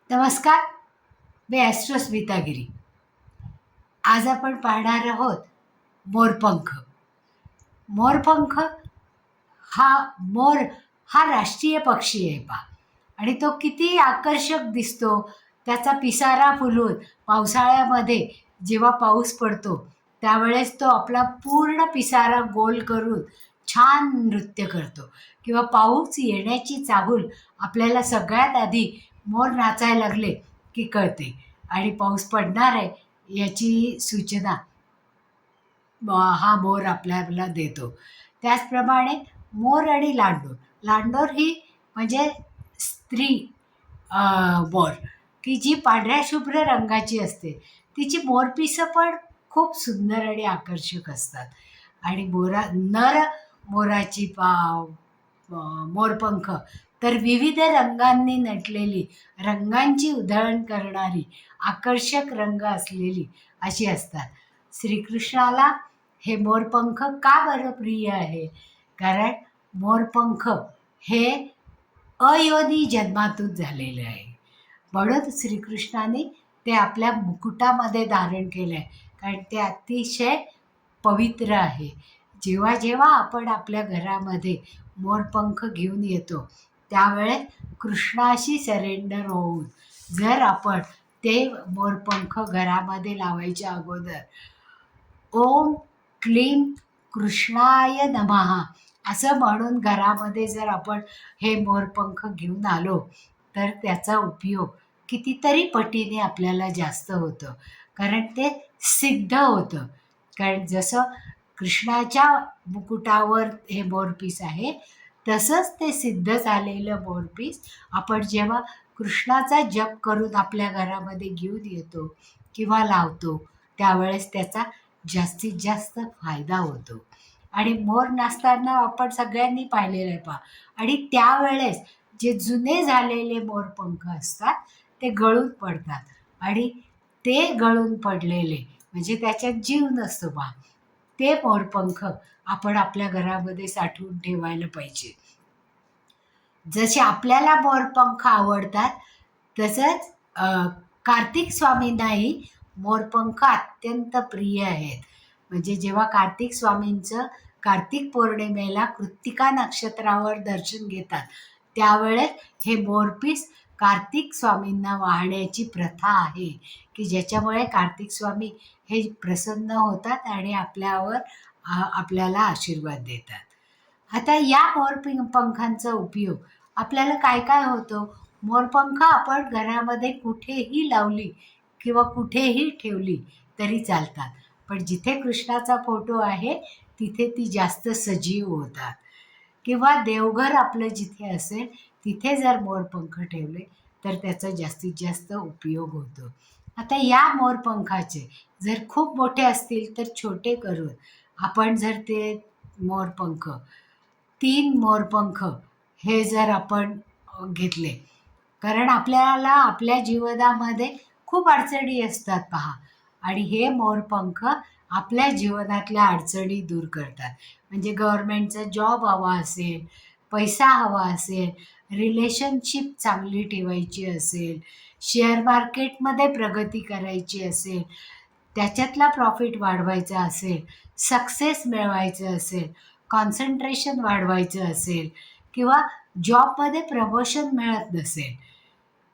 नमस्कार. मी ॲस्ट्रो गिरी. आज आपण पाहणार आहोत मोरपंख. मोरपंख हा मोर हा राष्ट्रीय पक्षी आहे पहा, आणि तो किती आकर्षक दिसतो. त्याचा पिसारा फुलून पावसाळ्यामध्ये जेव्हा पाऊस पडतो त्यावेळेस तो आपला पूर्ण पिसारा गोल करून छान नृत्य करतो. किंवा पाऊस येण्याची चाहूल आपल्याला सगळ्यात आधी मोर नाचायला लागले की कळते, आणि पाऊस पडणार आहे याची सूचना हा मोर आपल्याला देतो. त्याचप्रमाणे मोर आणि लांडोर. लांडोर ही म्हणजे स्त्री मोर, की जी पांढऱ्या शुभ्र रंगाची असते. तिची मोरपिसं पण खूप सुंदर आणि आकर्षक असतात. आणि नर मोराची मोरपंख तर विविध रंगांनी नटलेली, रंगांची उधळण करणारी, आकर्षक रंग असलेली अशी असतात. श्रीकृष्णाला हे मोरपंख का बरं प्रिय आहे? कारण मोरपंख हे अयोनी जन्मातून झालेले आहे, म्हणून श्रीकृष्णाने ते आपल्या मुकुटामध्ये धारण केलं आहे. कारण ते अतिशय पवित्र आहे. जेव्हा जेव्हा आपण आपल्या घरामध्ये मोरपंख घेऊन येतो त्यावेळेस कृष्णाशी सरेंडर होऊन जर आपण ते मोरपंख घरामध्ये लावायच्या अगोदर ओम क्लीम कृष्णाय नमः असं म्हणून घरामध्ये जर आपण हे मोरपंख घेऊन आलो तर त्याचा उपयोग कितीतरी पटीने आपल्याला जास्त होतं. कारण ते सिद्ध होतं. कारण जसं कृष्णाच्या मुकुटावर हे मोरपीस आहे तसंच ते सिद्ध झालेलं मोरपीस आपण जेव्हा कृष्णाचा जप करून आपल्या घरामध्ये घेऊन येतो किंवा लावतो त्यावेळेस त्याचा जास्तीत जास्त फायदा होतो. आणि मोर नाचताना आपण सगळ्यांनी पाहिलेलं आहे पहा. आणि त्यावेळेस जे जुने झालेले मोरपंख असतात ते गळून पडतात, आणि ते गळून पडलेले म्हणजे त्याच्यात जीव नसतो पहा, ते मोरपंख आपण आपल्या घरामध्ये साठवून ठेवायला पाहिजे. जसे आपल्याला मोरपंख आवडतात तसंच कार्तिक स्वामींनाही मोरपंख अत्यंत प्रिय आहेत. म्हणजे जेव्हा कार्तिक स्वामींचं कार्तिक पौर्णिमेला कृत्तिका नक्षत्रावर दर्शन घेतात त्यावेळेस हे मोरपीस कार्तिक स्वामींना वाहण्याची प्रथा आहे, की ज्याच्यामुळे कार्तिक स्वामी हे प्रसन्न होतात आणि आपल्याला आशीर्वाद देतात. आता या मोरपंखांचा उपयोग आपल्याला काय काय होतो? मोरपंख आपण घरामध्ये कुठेही लावली किंवा कुठेही ठेवली तरी चालतात, पण जिथे कृष्णाचा फोटो आहे तिथे ती जास्त सजीव होतात. किंवा देवघर आपलं जिथे असेल तिथे जर मोरपंख ठेवले तर त्याचा जास्तीत जास्त उपयोग होतो. आता या मोरपंखाचे जर खूप मोठे असतील तर छोटे करून आपण जर ते मोरपंख 3 मोरपंख हे जर आपण घेतले, कारण आपल्याला आपल्या जीवनामध्ये खूप अडचणी असतात पहा, आणि हे मोरपंख आपल्या जीवनातल्या अडचणी दूर करतात. म्हणजे गव्हर्मेंटचा जॉब हवा असेल, पैसा हवा असेल, रिलेशनशिप चांगली ठेवायची असेल, शेअर मार्केटमध्ये प्रगती करायची असेल, त्याच्यातला प्रॉफिट वाढवायचा असेल, सक्सेस मिळवायचं असेल, कॉन्सन्ट्रेशन वाढवायचं असेल, किंवा जॉबमध्ये प्रमोशन मिळत नसेल,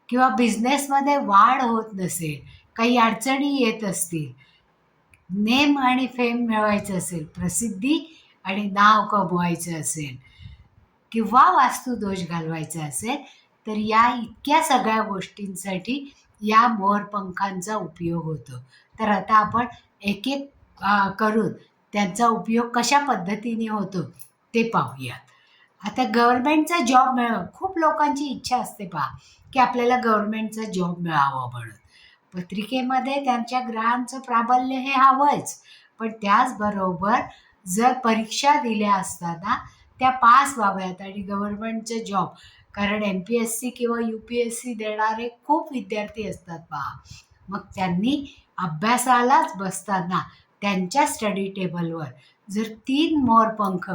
किंवा बिझनेसमध्ये वाढ होत नसेल, काही अडचणी येत असतील, नेम आणि फेम मिळवायचं असेल, प्रसिद्धी आणि नाव कमवायचं असेल, किंवा वास्तुदोष घालवायचा असेल, तर या इतक्या सगळ्या गोष्टींसाठी या मोरपंखांचा उपयोग होतो. तर आता आपण एक एक करून त्यांचा उपयोग कशा पद्धतीने होतो ते पाहूयात. आता गव्हर्मेंटचा जॉब खूप लोकांची इच्छा असते पहा, की आपल्याला गव्हर्मेंटचा जॉब मिळावा म्हणून. पत्रिकेमध्ये त्यांच्या ग्रहांचं प्राबल्य हे हवंच, पण त्याचबरोबर जर परीक्षा दिल्या असताना त्या पास व्हाव्यात आणि गव्हर्मेंटचे जॉब, कारण MPSC किंवा UPSC देणारे खूप विद्यार्थी असतात पहा. मग त्यांनी अभ्यासालाच बसताना त्यांच्या स्टडी टेबलवर जर 3 मोरपंख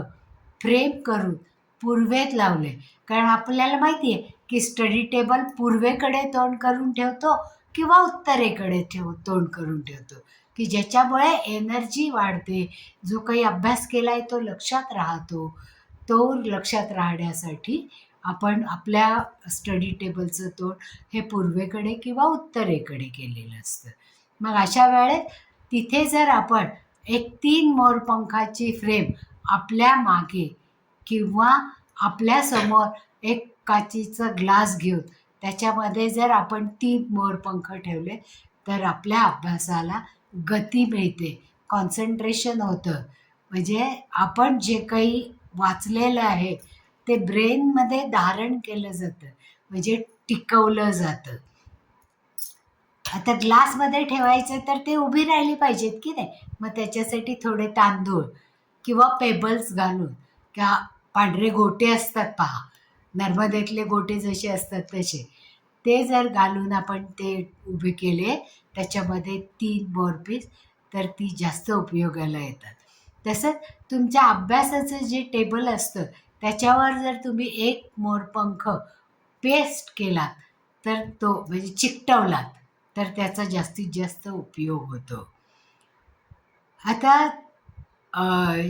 फ्रेम करून पूर्वेत लावले, कारण आपल्याला माहिती आहे की स्टडी टेबल पूर्वेकडे तोंड करून ठेवतो किंवा उत्तरेकडे तोंड करून ठेवतो, की ज्याच्यामुळे एनर्जी वाढते, जो काही अभ्यास केला आहे तो लक्षात राहतो. तो लक्षात राहण्यासाठी आपण आपल्या स्टडी टेबलचं तोंड हे पूर्वेकडे किंवा उत्तरेकडे केलेलं असतं. मग अशा वेळेत तिथे जर आपण एक 3 मोरपंखाची फ्रेम आपल्या मागे किंवा आपल्यासमोर एक काचेचा ग्लास घेऊन त्याच्यामध्ये जर आपण 3 मोरपंख ठेवले तर आपल्या अभ्यासाला गती मिळते, कॉन्सन्ट्रेशन होतं. म्हणजे आपण जे काही वाचलेलं आहे ते ब्रेनमध्ये धारण केलं जातं, म्हणजे टिकवलं जातं. आता ग्लासमध्ये ठेवायचं तर ते उभी राहिली पाहिजेत की नाही, मग त्याच्यासाठी थोडे तांदूळ किंवा पेबल्स घालून किंवा पांढरे गोटे असतात पहा, नर्मदेतले गोटे जसे असतात तसे, ते जर घालून आपण ते उभे केले त्याच्यामध्ये 3 मोरपीस तर ती जास्त उपयोगाला येतात. तसंच तुमच्या अभ्यासाचं जे टेबल असतं त्याच्यावर जर तुम्ही एक मोरपंख पेस्ट केला तर तो म्हणजे चिकटवलात तर त्याचा जास्तीत जास्त उपयोग होतो. आता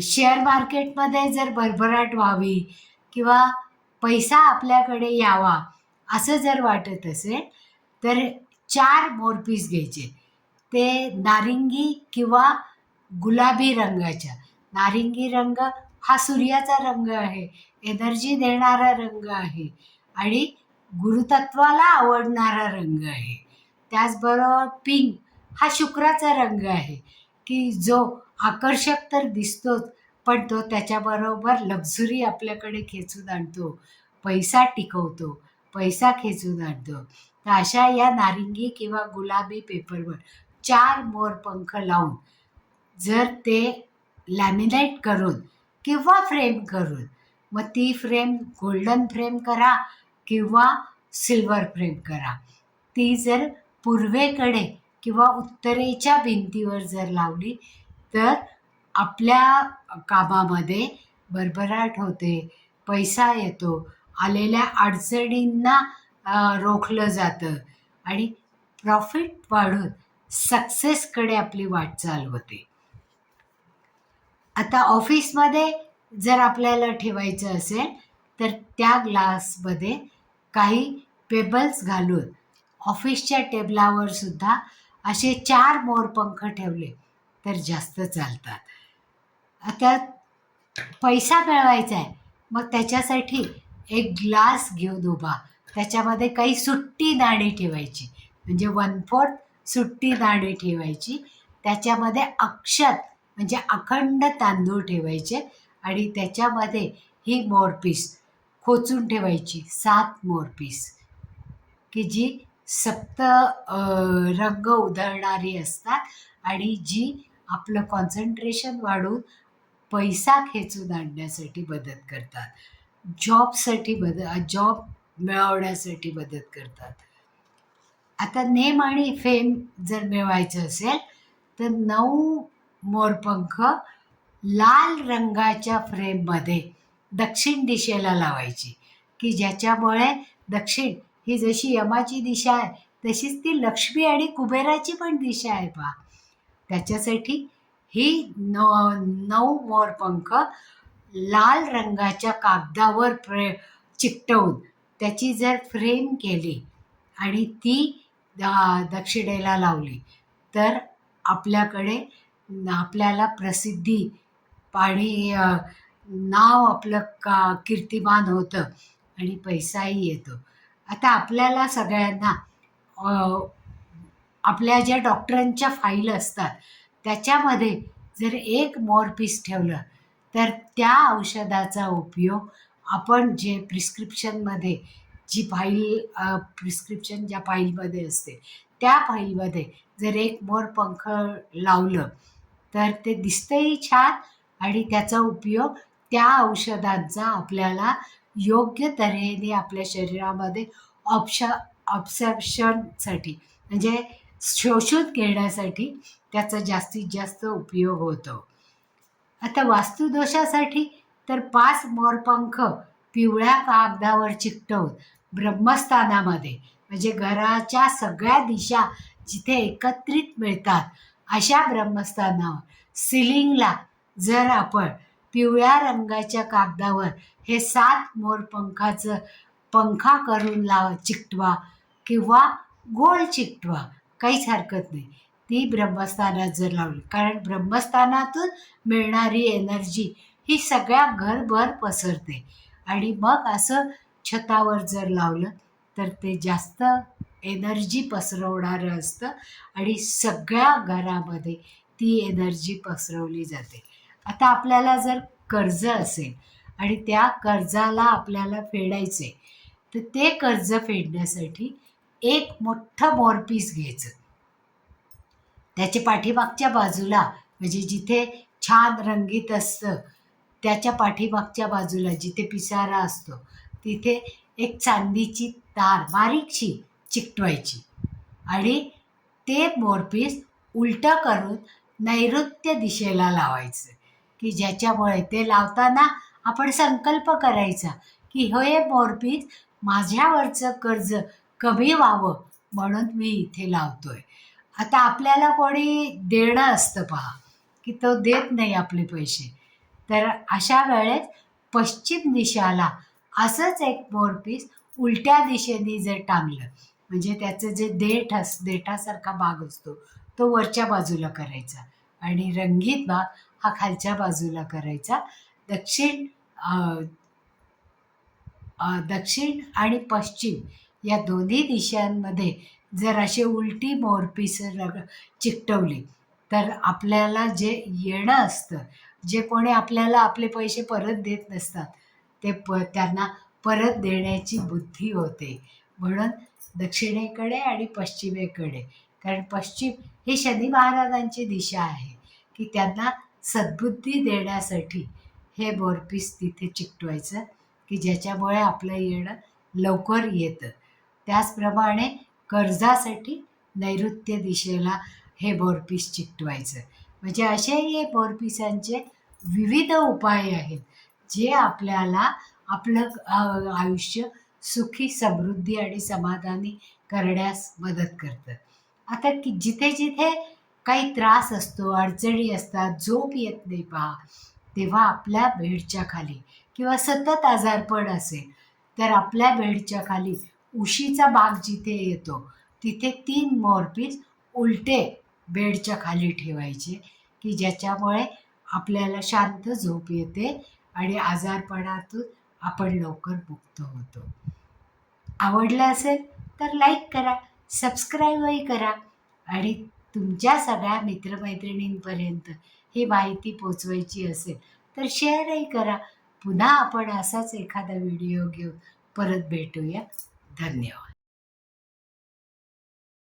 शेअर मार्केटमध्ये जर भरभराट व्हावी किंवा पैसा आपल्याकडे यावा असं जर वाटत असेल तर 4 मोरपीस घ्यायचे. ते नारिंगी किंवा गुलाबी रंगाच्या. नारिंगी रंग हा सूर्याचा रंग आहे, एनर्जी देणारा रंग आहे आणि गुरुतत्वाला आवडणारा रंग आहे. त्याचबरोबर पिंक हा शुक्राचा रंग आहे, की जो आकर्षक तर दिसतोच, पण तो त्याच्याबरोबर लक्झरी आपल्याकडे खेचून आणतो, पैसा टिकवतो, पैसा खेचून आणतो. तर अशा या नारिंगी किंवा गुलाबी पेपरवर 4 मोरपंख लावून जर ते लॅमिनेट करून किंवा फ्रेम करून, मग ती फ्रेम गोल्डन फ्रेम करा किंवा सिल्वर फ्रेम करा, ती जर पूर्वेकडे किंवा उत्तरेच्या भिंतीवर जर लावली तर आपल्या कामामध्ये भरभराट होते, पैसा येतो, आलेल्या अडचणींना रोखलं जातं आणि प्रॉफिट वाढून सक्सेसकडे आपली वाटचाल होते. आता ऑफिसमध्ये जर आपल्याला ठेवायचं असेल तर त्या ग्लासमध्ये काही पेबल्स घालून ऑफिसच्या टेबलावर सुद्धा असे 4 मोरपंख ठेवले तर जास्त चालतात. आता पैसा मिळवायचा आहे, मग त्याच्यासाठी एक ग्लास घेऊन उभा, त्याच्यामध्ये काही सुट्टी नाणी ठेवायची, म्हणजे 1/4 सुट्टी नाणी ठेवायची. त्याच्यामध्ये अक्षत म्हणजे अखंड तांदूळ ठेवायचे आणि त्याच्यामध्ये ही मोरपीस खोचून ठेवायची, 7 मोरपीस, की जी सप्त रंग उधळणारी असतात आणि जी आपलं कॉन्सन्ट्रेशन वाढवून पैसा खेचून आणण्यासाठी मदत करतात, जॉब मिळवण्यासाठी मदत करतात. आता नेम आणि फेम जर मिळवायचं असेल तर 9 मोरपंख लाल रंगाच्या फ्रेममध्ये दक्षिण दिशेला लावायची, की ज्याच्यामुळे दक्षिण ही जशी यमाची दिशा आहे तशीच ती लक्ष्मी आणि कुबेराची पण दिशा आहे पहा. त्याच्यासाठी ही 9 मोरपंख लाल रंगाच्या कागदावर चिकटवून त्याची जर फ्रेम केली आणि ती दक्षिणेला लावली तर आपल्याला प्रसिद्धी आणि नाव आपलं कीर्तिमान होतं आणि पैसाही येतो. आता आपल्याला सगळ्यांना आपल्या ज्या डॉक्टरांच्या फाईल असतात त्याच्यामध्ये जर एक मोरपीस ठेवलं तर त्या औषधाचा उपयोग आपण जे प्रिस्क्रिप्शनमध्ये जी फाईल प्रिस्क्रिप्शन ज्या फाईलमध्ये असते त्या फाईलमध्ये जर एक मोरपंख लावलं तर ते दिसतंही छान आणि त्याचा उपयोग त्या औषधांचा आपल्याला योग्य तऱ्हेने आपल्या शरीरामध्ये ऑब्झर्प्शनसाठी म्हणजे शोषून घेण्यासाठी त्याचा जास्तीत जास्त उपयोग होतो. आता वास्तुदोषासाठी तर 5 मोरपंख पिवळ्या कागदावर चिकटवून ब्रह्मस्थानामध्ये म्हणजे घराच्या सगळ्या दिशा जिथे एकत्रित मिळतात अशा ब्रह्मस्थानावर सिलिंगला जर आपण पिवळ्या रंगाच्या कागदावर हे 7 मोरपंखाचं पंखा करून चिकटवा किंवा गोल चिकटवा, काहीच हरकत नाही. ती ब्रह्मस्थानात जर लावली, कारण ब्रह्मस्थानातून मिळणारी एनर्जी ही सगळ्या घरभर पसरते आणि मग असं छतावर जर लावलं तर ते जास्त एनर्जी पसरवणारं असतं आणि सगळ्या घरामध्ये ती एनर्जी पसरवली जाते. आता आपल्याला जर कर्ज असेल आणि त्या कर्जाला आपल्याला फेडायचे, तर ते कर्ज फेडण्यासाठी एक मोठं मोरपीस घ्यायचं. त्याच्या पाठीमागच्या बाजूला म्हणजे जिथे छान रंगीत असतं त्याच्या पाठीमागच्या बाजूला जिथे पिसारा असतो तिथे एक चांदीची तार बारीकशी चिकटवायची आणि ते मोरपीस उलटं करून नैऋत्य दिशेला लावायचं, की ज्याच्यामुळे ते लावताना आपण संकल्प करायचा की हे मोरपीस माझ्यावरचं कर्ज कमी व्हावं म्हणून मी इथे लावतोय. आता आपल्याला कोणी देणं असतं पहा, की तो देत नाही आपले पैसे, तर अशा वेळेस पश्चिम दिशाला असंच एक मोरपीस उलट्या दिशेने जर टांगलं म्हणजे त्याचं जे देठासारखा भाग असतो तो वरच्या बाजूला करायचा आणि रंगीत भाग हा खालच्या बाजूला करायचा. दक्षिण दक्षिण आणि पश्चिम या दोन्ही दिशांमध्ये जर असे उलटी मोरपीस चिकटवली तर आपल्याला जे येणं असतं, जे कोणी आपल्याला आपले पैसे परत देत नसतात ते त्यांना परत देण्याची बुद्धी होते. म्हणून दक्षिणेकडे आणि पश्चिमेकडे, कारण पश्चिम ही शनी महाराजांची दिशा आहे, की त्यांना सद्बुद्धी देण्यासाठी हे मोरपीस तिथे चिकटवायचं, की ज्याच्यामुळे आपलं येणं लवकर येतं. त्याचप्रमाणे कर्जासाठी नैऋत्य दिशेला हे मोरपीस चिकटवायचं. म्हणजे असेही हे मोरपिसांचे विविध उपाय आहेत जे आपल्याला आपलं आयुष्य सुखी, समृद्धी आणि समाधानी करण्यास मदत करतं. आता जिथे जिथे काही त्रास असतो, अडचणी असतात, झोप येत नाही पहा, तेव्हा आपल्या बेडच्या खाली किंवा सतत आजारपण असेल तर आपल्या बेडच्या खाली उशीचा भाग जिथे येतो तिथे 3 मोरपीस उलटे बेडच्या खाली ठेवायचे, की ज्याच्यामुळे आपल्याला शांत झोप येते आणि आजारपणातून आपण लवकर मुक्त होतो. आवडलं असेल तर लाईक करा, सबस्क्राईबही करा आणि तुमच्या सगळ्या मित्रमैत्रिणींपर्यंत ही माहिती पोचवायची असेल तर शेअरही करा. पुन्हा आपण असाच एखादा व्हिडिओ घेऊन परत भेटूया. धन्यवाद.